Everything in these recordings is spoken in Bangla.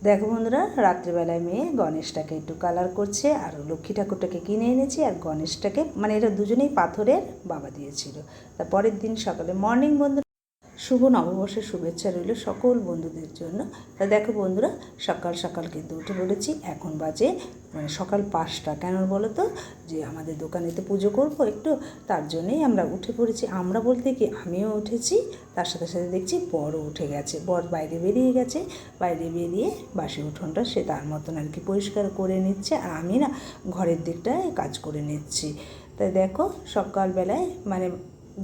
দেখো বন্ধুরা, রাত্রিবেলায় মেয়ে গণেশটাকে একটু কালার করছে, আর লক্ষ্মী ঠাকুরটাকে কিনে এনেছি, আর গণেশটাকে মানে এরা দুজনেই পাথরের বাবা দিয়েছিল। তার পরের দিন সকালে মর্নিং বন্ধুরা, শুভ নববর্ষের শুভেচ্ছা রইল সকল বন্ধুদের জন্য। তা দেখো বন্ধুরা, সকাল সকাল কিন্তু উঠে পড়েছি। এখন বাজে মানে সকাল 5টা। কেন বলো তো, যে আমাদের দোকানেতে পুজো করব একটু, তার জন্যেই আমরা উঠে পড়েছি। আমরা বলতে কি, আমিও উঠেছি, তার সাথে সাথে দেখছি বরও উঠে গেছে। বর বাইরে বেরিয়ে গেছে, বাইরে বেরিয়ে বাসি উঠোনটা সে তার মতন আর কি পরিষ্কার করে নিচ্ছে, আর আমি না ঘরের দিকটায় কাজ করে নিচ্ছি। তাই দেখো সকালবেলায় মানে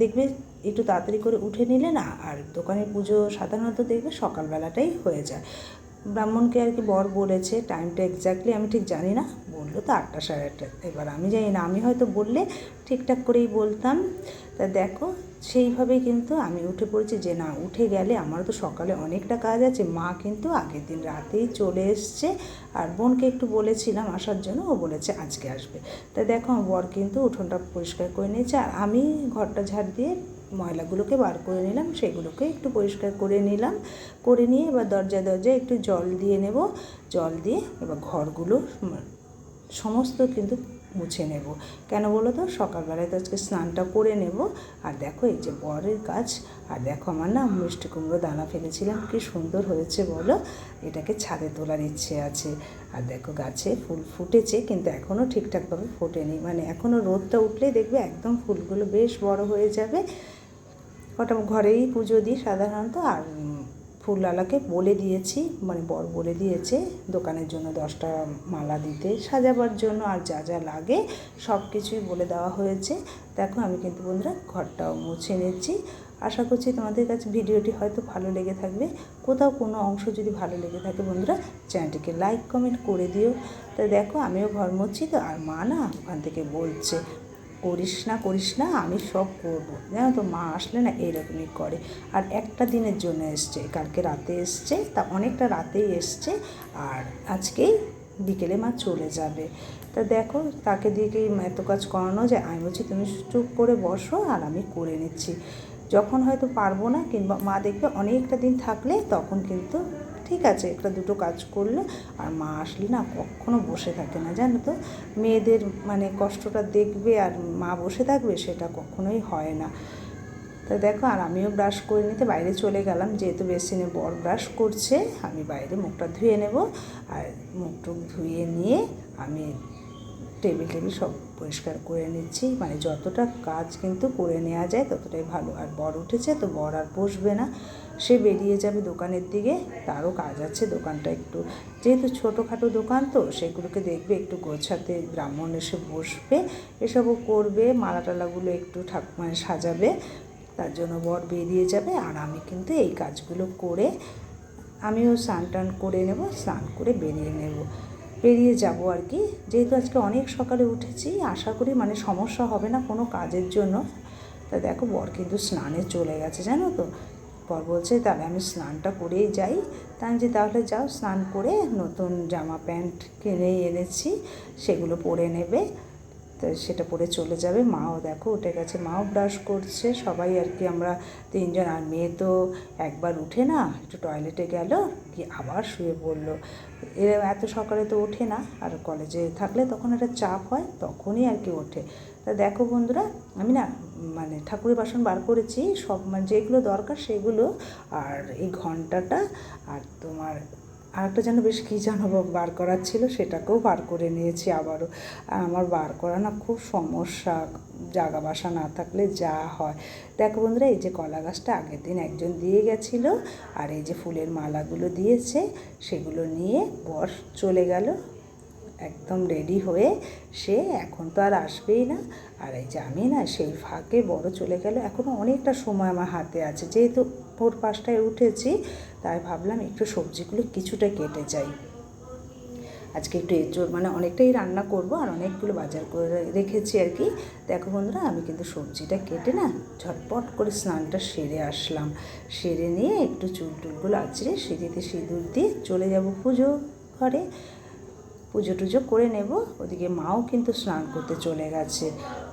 দেখবে একটু তাড়াতাড়ি করে উঠে নিলে না, আর দোকানের পুজো সাধারণত দেখবে সকালবেলাটাই হয়ে যায়। ব্রাহ্মণকে আর কি বর বলেছে, টাইমটা এক্স্যাক্টলি আমি ঠিক জানি না, বললো তো 8টা 8:30। এবার আমি জানি না, আমি হয়তো বললে ঠিকঠাক করেই বলতাম। তা দেখো সেইভাবেই কিন্তু আমি উঠে পড়েছি, যে না উঠে গেলে আমারও তো সকালে অনেকটা কাজ আছে। মা কিন্তু আগের দিন রাতেই চলে এসছে, আর বোনকে একটু বলেছিলাম আসার জন্য, ও বলেছে আজকে আসবে। তা দেখো আমার বর কিন্তু উঠোনটা পরিষ্কার করে নিয়েছে, আর আমি ঘরটা ঝাড় দিয়ে ময়লাগুলোকে বার করে নিলাম, সেগুলোকে একটু পরিষ্কার করে নিলাম। করে নিয়ে এবার দরজায় একটু জল দিয়ে নেব। জল দিয়ে এবার ঘরগুলো সমস্ত কিন্তু মুছে নেব। কেন বলো তো, সকালবেলায় তো আজকে স্নানটা করে নেব। আর দেখো এই যে বরের কাজ। আর দেখো আমার না মিষ্টি কুমড়ো দানা ফেলেছিলাম, কি সুন্দর হয়েছে বলো। এটাকে ছাদে তোলার ইচ্ছে আছে। আর দেখো গাছে ফুল ফুটেছে, কিন্তু এখনও ঠিকঠাকভাবে ফোটেনি, মানে এখনও রোদটা উঠলে দেখবে একদম ফুলগুলো বেশ বড় হয়ে যাবে। ওটা ঘরেই পুজো দিই সাধারণত। আর ফুলওয়ালাকে বলে দিয়েছি, মানে বর বলে দিয়েছে দোকানের জন্য 10টা মালা দিতে, সাজাবার জন্য, আর যা যা লাগে সব কিছুই বলে দেওয়া হয়েছে। দেখো আমি কিন্তু বন্ধুরা ঘরটাও মুছে নিচ্ছি। আশা করছি তোমাদের কাছে ভিডিওটি হয়তো ভালো লেগে থাকবে। কোথাও কোনো অংশ যদি ভালো লেগে থাকে বন্ধুরা, চ্যানেলটিকে লাইক কমেন্ট করে দিও। তো দেখো আমিও ঘর মুছছি তো, আর মা না ওখান থেকে বলছে করিস না আমি সব করবো। জানো তো, মা আসলে না এরকমই করে। আর একটা দিনের জন্য এসছে, কালকে রাতে এসছে, তা অনেকটা রাতেই এসছে, আর আজকেই বিকেলে মা চলে যাবে। তা দেখো তাকে দিয়ে কি এত কাজ করানো যায়? আমি বলছি তুমি চুপ করে বসো, আর আমি করে নিচ্ছি। যখন হয়তো পারবো না, কিংবা মা দেখবে অনেকটা দিন থাকলে, তখন কিন্তু ঠিক আছে একটা দুটো কাজ করলো। আর মা আসলে না কখনো বসে থাকে না, জানো তো। মেয়েদের মানে কষ্টটা দেখবে আর মা বসে থাকবে, সেটা কখনোই হয় না। তা দেখো, আর আমিও ব্রাশ করে নিতে বাইরে চলে গেলাম, যেহেতু বেসিনে বর ব্রাশ করছে, আমি বাইরে মুখটা ধুয়ে নেব। আর মুখ টুক ধুয়ে নিয়ে আমি টেবিল সব পরিষ্কার করে নিচ্ছি, মানে যতটা কাজ কিন্তু করে নেওয়া যায় ততটাই ভালো। আর বর উঠেছে তো, বর আর বসবে না, সে বেরিয়ে যাবে দোকানের দিকে। তারও কাজ আছে, দোকানটা একটু যেহেতু ছোটোখাটো দোকান তো, সেগুলোকে দেখবে একটু গোছাতে, ব্রাহ্মণ এসে বসবে, এসবও করবে, মালা টালাগুলো একটু মানে সাজাবে। তার জন্য বর বেরিয়ে যাবে, আর আমি কিন্তু এই কাজগুলো করে আমিও স্নান টান করে নেব, স্নান করে বেরিয়ে যাব আর কি। যেহেতু আজকে অনেক সকালে উঠেছি, আশা করি মানে সমস্যা হবে না কোনো কাজের জন্য। তা দেখো বর কিন্তু স্নানে চলে গেছে, জানো তো। বর বলছে তাহলে আমি স্নানটা করেই যাই। তা আমি যে তাহলে যাও স্নান করে, নতুন জামা প্যান্ট কিনেই এনেছি, সেগুলো পরে নেবে। তো সেটা পরে চলে যাবে। মাও দেখো উঠে গেছে, মাও ব্রাশ করছে, সবাই আর কি আমরা তিনজন। আর মেয়ে তো একবার উঠে না একটু টয়লেটে গেল, কি আবার শুয়ে পড়লো। এরা এত সকালে তো ওঠে না, আর কলেজে থাকলে তখন একটা চাপ হয়, তখনই আর কি ওঠে। তা দেখো বন্ধুরা, আমি না মানে ঠাকুরের বাসন বার করেছি সব, মানে যেগুলো দরকার সেগুলো। আর এই ঘন্টাটা, আর তোমার আর একটা যেন বেশ কী যেন বার করার ছিল, সেটাকেও বার করে নিয়েছি আবারও। আর আমার বার করা না খুব সমস্যা, জায়গা বাসা না থাকলে যা হয়। দেখো বন্ধুরা, এই যে কলা গাছটা আগের দিন একজন দিয়ে গেছিলো, আর এই যে ফুলের মালাগুলো দিয়েছে, সেগুলো নিয়ে বর চলে গেল একদম রেডি হয়ে। সে এখন তো আর আসবেই না। আর এই যে আমি না সেই ফাঁকে বড় চলে গেল। এখনও অনেকটা সময় আমার হাতে আছে, যেহেতু ভোর 5টায় উঠেছি, তাই ভাবলাম একটু সবজিগুলো কিছুটা কেটে যাই। আজকে একটু এঁচোড় মানে অনেকটাই রান্না করব, আর অনেকগুলো বাজার করে রেখেছি আর কি। দেখো বন্ধুরা, আমি কিন্তু সবজিটা কেটে না ঝটপট করে স্নানটা সেরে আসলাম। সেরে নিয়ে একটু চুল টুলগুলো আঁচড়ে সিঁড়িতে সিঁদুর দিয়ে চলে যাব পুজো ঘরে। পুজো টুজো করে নেব। ওদিকে মাও কিন্তু স্নান করতে চলে গেছে।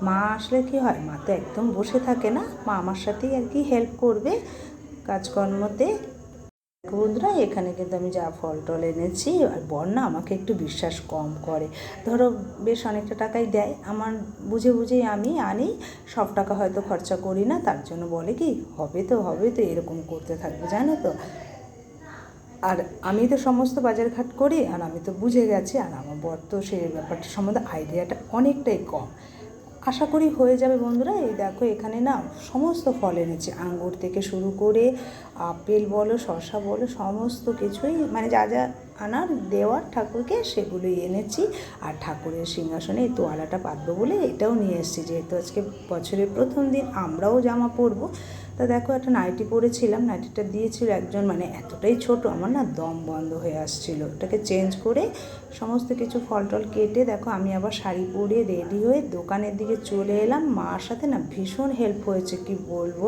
মা আসলে কি হয়, মা তো একদম বসে থাকে না, মা আমার সাথেই আর কি হেল্প করবে কাজকর্মতে। বন্ধুরা এখানে কিন্তু আমি যা ফল টল এনেছি, আর বর না আমাকে একটু বিশ্বাস কম করে। ধরো বেশ অনেকটা টাকাই দেয়, আমার বুঝে বুঝেই আমি আনি, সব টাকা হয়তো খরচা করি না। তার জন্য বলে কি হবে তো এরকম করতে থাকবে, জানো তো। আর আমি তো সমস্ত বাজারঘাট করি, আর আমি তো বুঝে গেছি, আর আমার বর তো সেই ব্যাপারটা সম্বন্ধে আইডিয়াটা অনেকটাই কম। আশা করি হয়ে যাবে বন্ধুরা। এই দেখো এখানে না সমস্ত ফল এনেছি, আঙ্গুর থেকে শুরু করে আপেল বলো, শসা বলো, সমস্ত কিছুই মানে যা যা আনার দেওয়ার ঠাকুরকে সেগুলোই এনেছি। আর ঠাকুরের সিংহাসনে এই তোয়ালাটা পাতবো বলে এটাও নিয়ে এসেছি, যেহেতু আজকে বছরের প্রথম দিন আমরাও জামা পরবো। তা দেখো একটা নাইটি পরেছিলাম, নাইটিটা দিয়েছিল একজন, মানে এতটাই ছোট আমার না দম বন্ধ হয়ে আসছিল। ওটাকে চেঞ্জ করে সমস্ত কিছু ফল টল কেটে দেখো আমি আবার শাড়ি পরে রেডি হয়ে দোকানের দিকে চলে এলাম। মার সাথে না ভীষণ হেল্প হয়েছে, কি বলবো,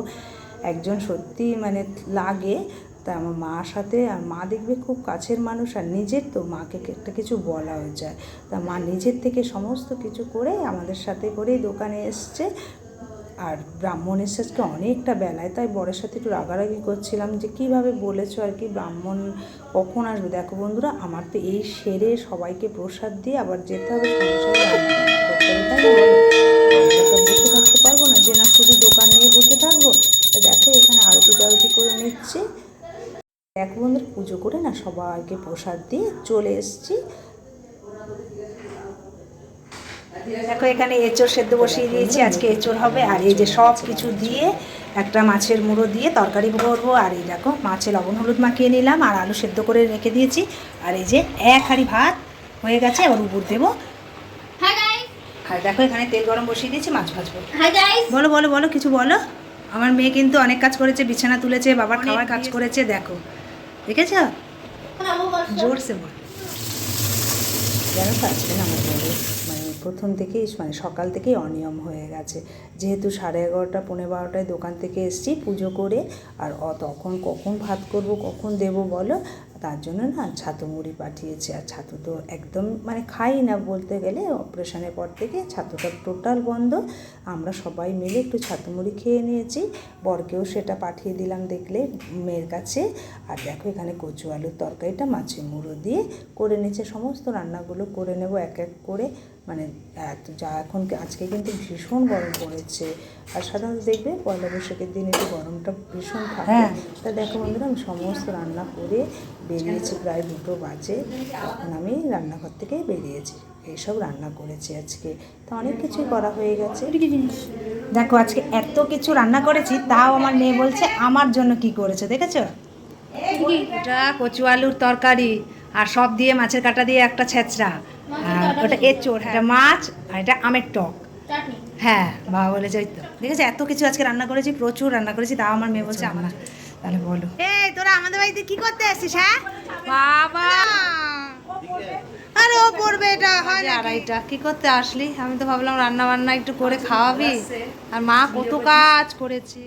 একজন সত্যি মানে লাগে। তা আমার মার সাথে, আর মা দেখবে খুব কাছের মানুষ, আর নিজের তো মাকে একটা কিছু বলাও যায়। তা মা নিজের থেকে সমস্ত কিছু করে আমাদের সাথে করেই দোকানে এসছে। আর ব্রাহ্মণ এসে আজকে অনেকটা বেলায়, তাই বরের সাথে একটু রাগারাগি করছিলাম যে কীভাবে বলেছো আর কি, ব্রাহ্মণ কখন আসবে। দেখো বন্ধুরা আমার তো এই সেরে সবাইকে প্রসাদ দিয়ে আবার যেতে হবে সংসারে, রান্না করতে হবে, তাই না বলো। আমরা তো বসে থাকতে পারবো না যে না শুধু দোকান নিয়ে বসে থাকবো। তো দেখো এখানে আরতি টারতি করে নিচ্ছি। দেখো বন্ধুরা পুজো করে না সবাইকে প্রসাদ দিয়ে চলে এসেছি। দেখো এখানে এঁচোড় সেদ্ধ বসিয়ে দিয়েছি, আজকে এঁচোড় হবে। আর এই যে সব কিছু দিয়ে একটা মাছের মুড়ো দিয়ে তরকারি করবো। আর এই দেখো মাছে লবণ হলুদ মাখিয়ে নিলাম, আর আলু সেদ্ধ করে রেখে দিয়েছি। আর এই যে এক হাঁড়ি ভাত হয়ে গেছে, এবার উপর দেবো। আর দেখো এখানে তেল গরম বসিয়ে দিয়েছি, মাছ ভাজবো। বলো বলো বলো কিছু বলো। আমার মেয়ে কিন্তু অনেক কাজ করেছে, বিছানা তুলেছে, বাবার খাওয়ার কাজ করেছে, দেখো দেখেছ জোরসে বল। জানো তো আজকে না আমার বড় মানে প্রথম থেকেই মানে সকাল থেকেই অনিয়ম হয়ে গেছে, যেহেতু 11:30 12টায় দোকান থেকে এসেছি পুজো করে। আর তখন কখন ভাত করব কখন দেবো বলো, তার জন্য না ছাতু মুড়ি পাঠিয়েছে। আর ছাতু তো একদম মানে খাই না বলতে গেলে, অপারেশনের পর থেকে ছাতুটা টোটাল বন্ধ। আমরা সবাই মিলে একটু ছাতু মুড়ি খেয়ে নিয়েছি, বরকেও সেটা পাঠিয়ে দিলাম দেখলে মেয়ের কাছে। আর দেখো এখানে কচু আলুর তরকারিটা মাছের মুড়ো দিয়ে করে নিচ্ছে। সমস্ত রান্নাগুলো করে নেব এক এক করে, মানে যা এখন আজকে কিন্তু ভীষণ গরম পড়েছে। আর সাধারণত দেখবে পয়লা বৈশাখের দিন একটু গরমটা ভীষণ থাকে। তা দেখো বন্ধুরা আমি সমস্ত রান্না করে বেরিয়েছি, প্রায় 2টো বাজে তখন আমি রান্নাঘর থেকে বেরিয়েছি। এইসব রান্না করেছি আজকে, তো অনেক কিছুই করা হয়ে গেছে। দেখো আজকে এত কিছু রান্না করেছি, তাও আমার মেয়ে বলছে আমার জন্য কি করেছো, দেখেছো? এটা কচু আলুর তরকারি, আর সব দিয়ে মাছের কাঁটা দিয়ে একটা ছেঁচড়া, আর ওটা এঁচোড়, এটা মাছ, আর এটা আমের টক। হ্যাঁ বাবা বলেছে ওই তো, ঠিক আছে এত কিছু আজকে রান্না করেছি, প্রচুর রান্না করেছি, তাও আমার মেয়ে বলছে আমার। তাহলে বলো এই তোরা আমাদের বাড়িতে কি করতে আসছিস? হ্যাঁ বাবা, আরে ও পড়বে, এটা হয় না। এটা কি করতে আসলি? আমি তো ভাবলাম রান্না বান্না একটু করে খাওয়াবি, আর মা কত কাজ করেছি।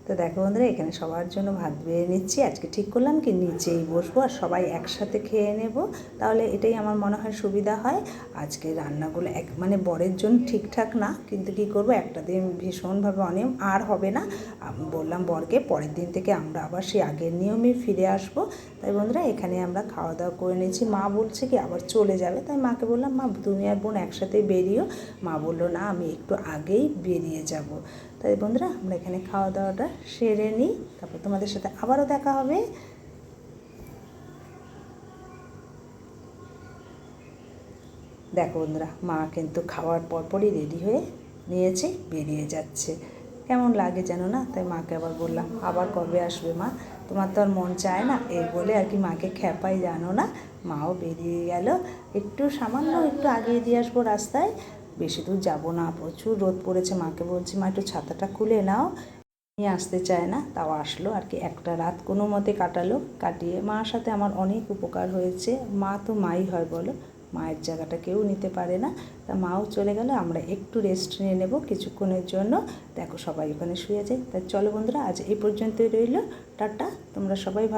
তো দেখো বন্ধুরা এখানে সবার জন্য ভাত বেড়ে নিচ্ছি। আজকে ঠিক করলাম কি নিচেই বসবো আর সবাই একসাথে খেয়ে নেব, তাহলে এটাই আমার মনে হয় সুবিধা হয়। আজকে রান্নাগুলো মানে বরের জন্য ঠিকঠাক না, কিন্তু কি করব একটা দিন ভীষণভাবে অনিয়ম আর হবে না। আমি বললাম বরকে পরের দিন থেকে আমরা আবার সেই আগের নিয়মে ফিরে আসব। তাই বন্ধুরা এখানে আমরা খাওয়া দাওয়া করে নিয়েছি। মা বলছে কি আবার চলে যাবে, তাই মাকে বললাম মা তুমি আর বোন একসাথেই বেরিও। মা বললো না আমি একটু আগেই বেরিয়ে যাব। তাই বন্ধুরা আমরা এখানে খাওয়া দাওয়াটা সেরে নিই, তারপর তোমাদের সাথে আবারও দেখা হবে। দেখো বন্ধুরা মা কিন্তু খাওয়ার পরপরই রেডি হয়ে নিয়েছে, বেরিয়ে যাচ্ছে। কেমন লাগে যেন না, তাই মাকে আবার বললাম আবার কবে আসবে মা, তোমার তো আর মন চায় না, এই বলে আর কি মাকে খ্যাপাই জানো না। মাও বেরিয়ে গেল, একটু সামান্য একটু আগিয়ে দিয়ে আসবো রাস্তায়, বেশি দূর যাবো না, প্রচুর রোদ পড়েছে। মাকে বলছি মা একটু ছাতাটা খুলে নাও, নিয়ে আসতে চায় না, তাও আসলো আর কি। একটা রাত কোনো মতে কাটালো, কাটিয়ে মার সাথে আমার অনেক উপকার হয়েছে। মা তো মাই হয় বলো, মায়ের জায়গাটা কেউ নিতে পারে না। তা মাও চলে গেলে আমরা একটু রেস্ট নিয়ে নেব কিছুক্ষণের জন্য। দেখো সবাই ওখানে শুয়ে যায়। তাই চলো বন্ধুরা আজ এই পর্যন্তই রইল, টাটা, তোমরা সবাই ভালো।